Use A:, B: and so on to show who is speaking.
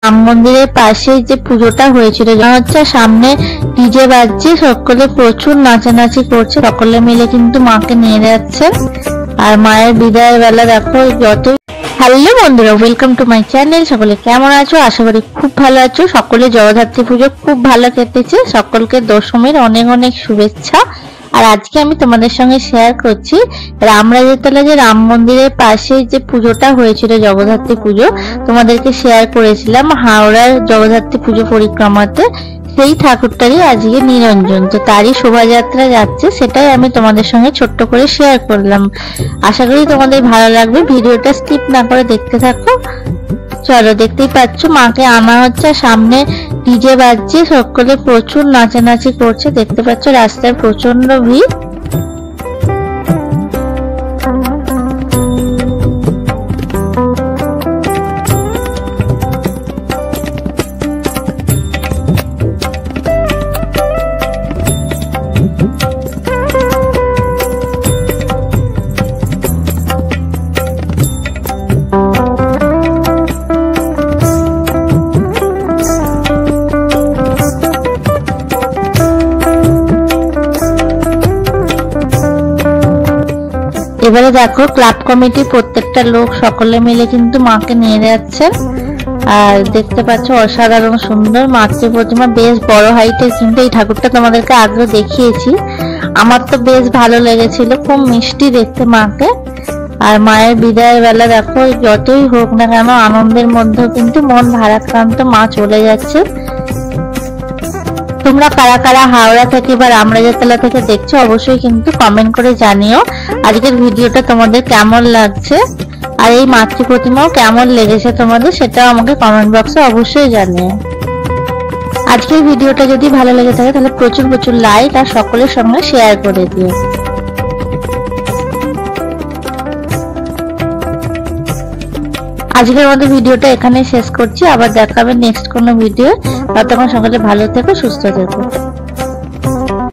A: রাম মন্দিরের পাশে যে পুজোটা হয়েছিল হচ্ছে সামনে ডিজে বাজছে, সকলে প্রচুর নাচানাচি করছে, সকলে মিলে কিন্তু মাকে নিয়ে যাচ্ছে। আর মায়ের বিদায়ের বেলা দেখো যতই। হ্যালো বন্ধুরা, ওয়েলকাম টু মাই চ্যানেল। সকলে কেমন আছো? আশা করি খুব ভালো আছো। সকলে জগদ্ধাত্রী পুজো খুব ভালো কেটেছে, সকলকে দশমীর অনেক অনেক শুভেচ্ছা। আর আজকে আমি তোমাদের সঙ্গে শেয়ার করছি রামরাজতলা যে রাম মন্দিরের পাশে যে পুজোটা হয়েছিল জগদ্ধাত্রী পুজো, তোমাদেরকে শেয়ার করেছিলাম হাওড়ার জগদ্ধাত্রী পুজো পরিক্রমাতে। সেই ঠাকুরটারই আজকে নিরঞ্জন, তো তারই শোভাযাত্রা যাচ্ছে, সেটাই আমি তোমাদের সঙ্গে ছোট্ট করে শেয়ার করলাম। আশা করি তোমাদের ভালো লাগবে, ভিডিওটা স্কিপ না করে দেখতে থাকো। চলো, দেখতেই পাচ্ছ মাকে আনা হচ্ছে, সামনে ডিজে বাজছে, সকলে প্রচুর নাচানাচি করছে, দেখতে পাচ্ছ রাস্তায় প্রচন্ড ভিড়। এবারে দেখো ক্লাব কমিটির প্রত্যেকটা লোক সকলে মিলে কিন্তু মাকে নিয়ে যাচ্ছেন। আর দেখতে পাচ্ছ অসাধারণ সুন্দর মাতৃ প্রতিমা, বেশ বড় হাইটের, কিন্তু এই ঠাকুরটা তোমাদেরকে আগে দেখিয়েছি। আমার তো বেশ ভালো লেগেছিল, খুব মিষ্টি দেখতে মাকে। আর মায়ের বিদায়ের বেলা দেখো যতই হোক না কেন আনন্দের মধ্যেও কিন্তু মন ভারাক্রান্ত, মা চলে যাচ্ছে। তোমরা কারা কারা হাওড়া থেকে বা রামরাজতলা থেকে দেখছো অবশ্যই কিন্তু কমেন্ট করে জানিও আজকের ভিডিওটা তোমাদের কেমন লাগছে, আর এই মাতৃ প্রতিমাও কেমন লেগেছে তোমাদের, সেটাও আমাকে কমেন্ট বক্সে অবশ্যই জানিও। আজকের ভিডিওটা যদি ভালো লেগে থাকে তাহলে প্রচুর প্রচুর লাইক আর সকলের সঙ্গে শেয়ার করে দিও। আজকের মতো ভিডিওটা এখানে শেষ করছি, আবার দেখা হবে নেক্সট কোনো ভিডিও। ততক্ষণ সকলে ভালো থেকো, সুস্থ থেকো।